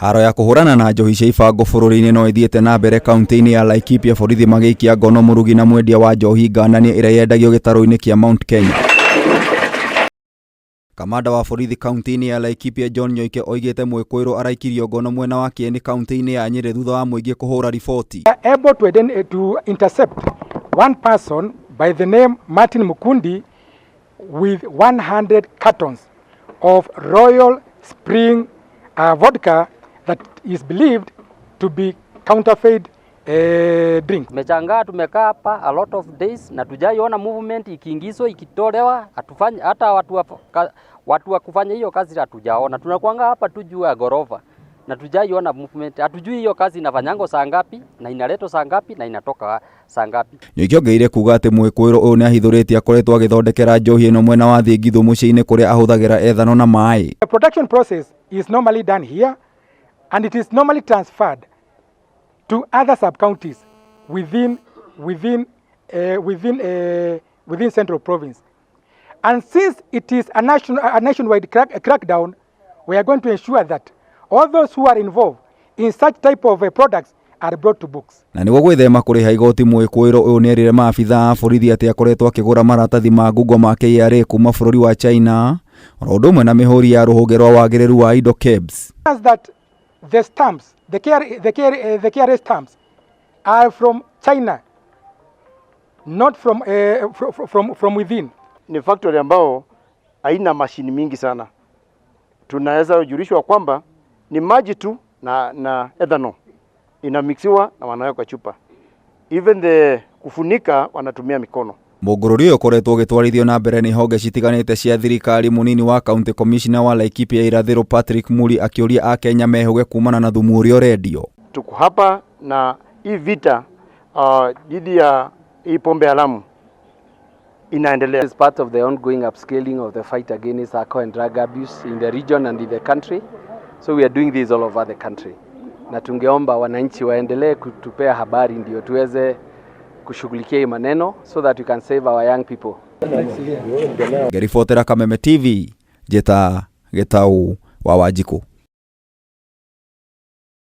Haro ya kuhurana na njohi cia ibango bũrũri-inĩ no ithiĩte na mbere kaunti-inĩ ya Laikipia. Borithi magĩikia ngono murugi na mwendia wa njohi ngananie ĩrĩa yendagio gĩtarũ-inĩ kĩa Mount Kenya. Komanda wa borithi kaunti-inĩ ya Laikipia John Nyoike oigite mwĩkũĩrwo araikirio ngono mwena wa Kieni kaunti-inĩ ya Nyeri thutha wa mũingĩ kũhũra riboti. Able to intercept one person by the name Martin Mukundi with 100 cartons of Royal Spring vodka that is believed to be counterfeit drink. Tumekaa hapa a lot of days na tujaiona movement ikiingizwa ikitolewa, atufanye hata watu wa kufanya hiyo kazi hatujaona. Tunakuanga hapa tu juu ya gorofa na tujaiona movement. Hatujui hiyo kazi inafanyango saa ngapi na inaletwa saa ngapi na inatoka saa ngapi. Nyoike ongeire kuga ati mwĩkũĩrwo ũyũ nĩ ahithũrĩtie akoretwo agĩthondekera njohi ĩno mwena wa Thĩngithũ mũciĩ-inĩ kũrĩa ahũthagĩra ethanol na maĩ. The production process is normally done here and it is normally transferred to other sub-counties within Central Province. And since it is a nationwide crackdown, we are going to ensure that all those who are involved in such type of products are brought to books. Na nĩguo gwĩthema kũrĩha igoti, mwĩkũĩrwo ũyũ nĩ erire maabitha a borithi atĩ akoretwo akĩgũra maratathi ma ngungo ma KRA kuma bũrũri wa China, o ũndũ ũmwe na mĩhũri ya rũhonge rwa wagĩrĩru wa indo KEBS. That the stamps, the KRA stamps are from China, not from within. Ni factory ambao haina mashini mingi sana. Tunaweza kujulishwa kwamba ni maji tu na ethanol inamixiwa na wanaweka chupa. Even the kufunika wanatumia mikono. Mũngũrũri ũyũ ũkoretwo ũgĩtwarithio na mbere nĩ honge citiganĩte cia thirikari. Mũnini wa county commissioner wa Laikipia irathĩro Patrick Muri akĩũria akenya mehuge kumana na thumu ũrĩa ũrendio. Tuko hapa na hii vita dhidi ya hii pombe haramu inaendelea. It's part of the ongoing upscaling of the fight against alcohol and drug abuse in the region and in the country. So we are doing this all over the country. Na tungeomba wananchi waendelee kutupea habari ndio tuweze kushughulikia hii maneno so that we can save our young people. Ngeribotera Kameme TV, Jeta Getau wa Wanjikũ.